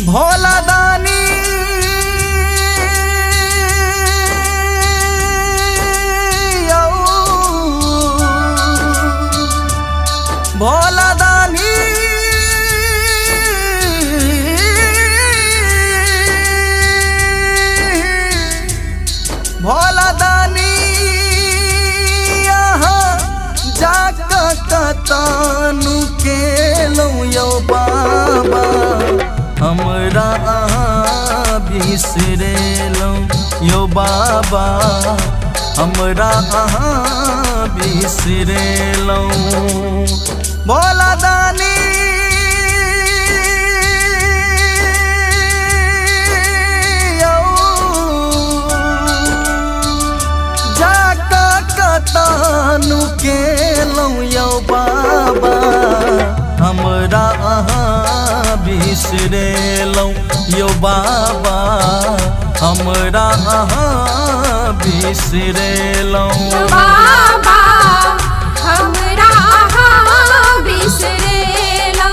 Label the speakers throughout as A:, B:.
A: भोला दानी भोला दानी भोला दानी यहाँ जाका कतानु के लो यो बाबा हमरा बिसरे लो यो बाबा हमरा बिसरे लो भोला दानी जाका कतानु के लो यो बाबा हमरा बिसरे लो यो बाबा हमरा बिसरे लो
B: बाबा हमरा बिसरे लो।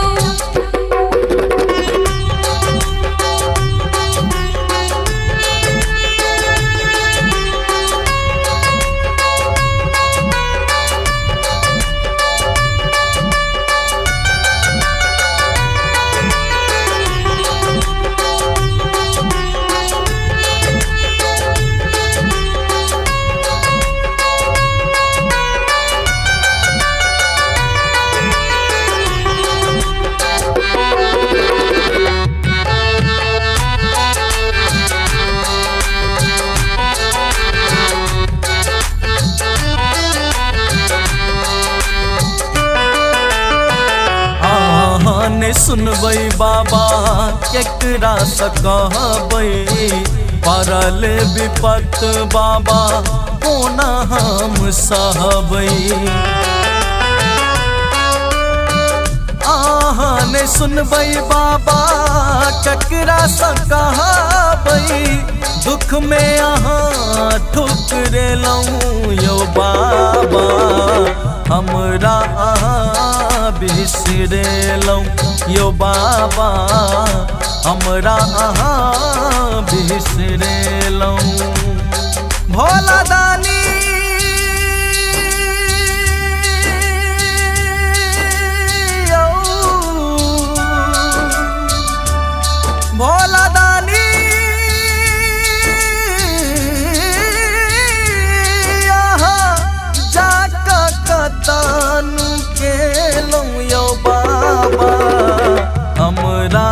A: सुनबै बाबा केकरा से कहबै पड़ल विपत बाबा कोना हम सहबै ने सुनबै बाबा केकरा से कहबै दुख में अहाँ ठुकरेलौं यो बाबा हमरा बिसरेलौं यो बाबा हमरा बिसरेलौं भोला दानी भोला दानी जाका कतानु के लो यो बाबा हमरा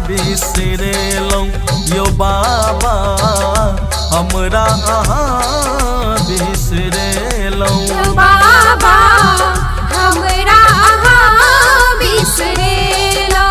A: बिसरेलौं यो बाबा हमरा बिसरेलौं
B: बाबा हमरा बिसरे लो।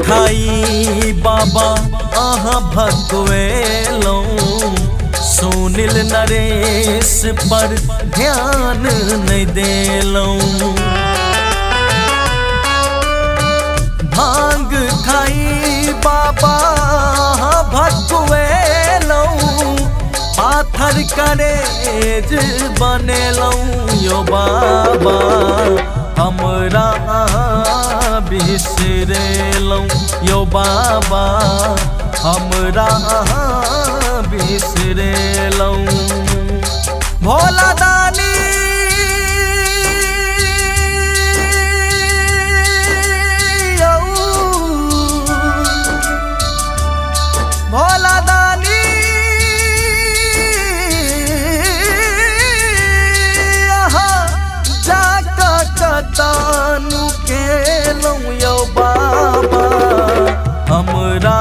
A: खाई बाबा अहाँ भगवेलौं सुनील नरेश पर ध्यान नहीं देलौं भांग खाई बाबा अहाँ भगवेलौं पाथर करेज बनेलौं यो बाबा हमरा बिसरेलौं यो बाबा हमरा बिसरेलौं भोला दानी भोला दानी जाका कतानु के लो यो बाबा हमरा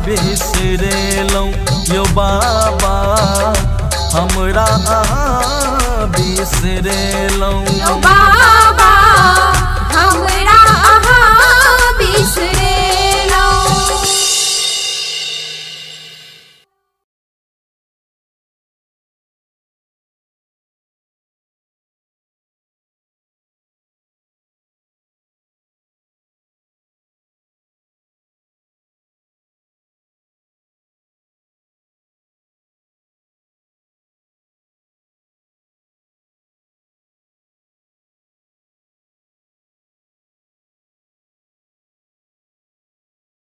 A: बिसरेलौं यो बाबा हमरा बिसरेलौं।